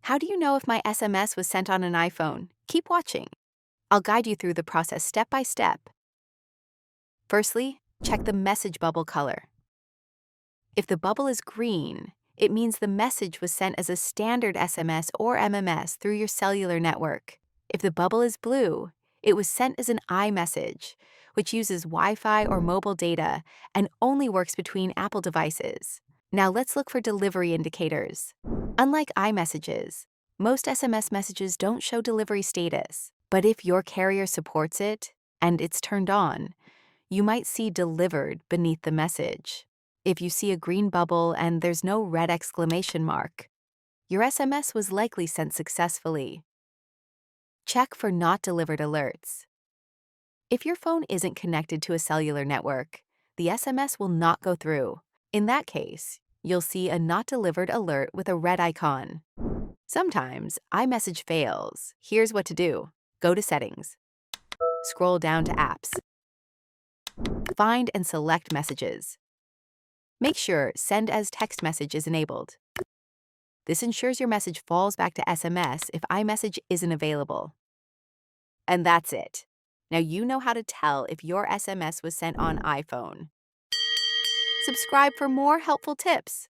How do you know if my SMS was sent on an iPhone? Keep watching. I'll guide you through the process step by step. Firstly, check the message bubble color. If the bubble is green, it means the message was sent as a standard SMS or MMS through your cellular network. If the bubble is blue, it was sent as an iMessage, which uses Wi-Fi or mobile data and only works between Apple devices. Now let's look for delivery indicators. Unlike iMessages, most SMS messages don't show delivery status, but if your carrier supports it and it's turned on, you might see delivered beneath the message. If you see a green bubble and there's no red exclamation mark, your SMS was likely sent successfully. Check for not delivered alerts. If your phone isn't connected to a cellular network, the SMS will not go through. In that case, you'll see a not delivered alert with a red icon. Sometimes iMessage fails. Here's what to do. Go to Settings. Scroll down to Apps. Find and select Messages. Make sure Send as Text Message is enabled. This ensures your message falls back to SMS if iMessage isn't available. And that's it. Now you know how to tell if your SMS was sent on iPhone. Subscribe for more helpful tips.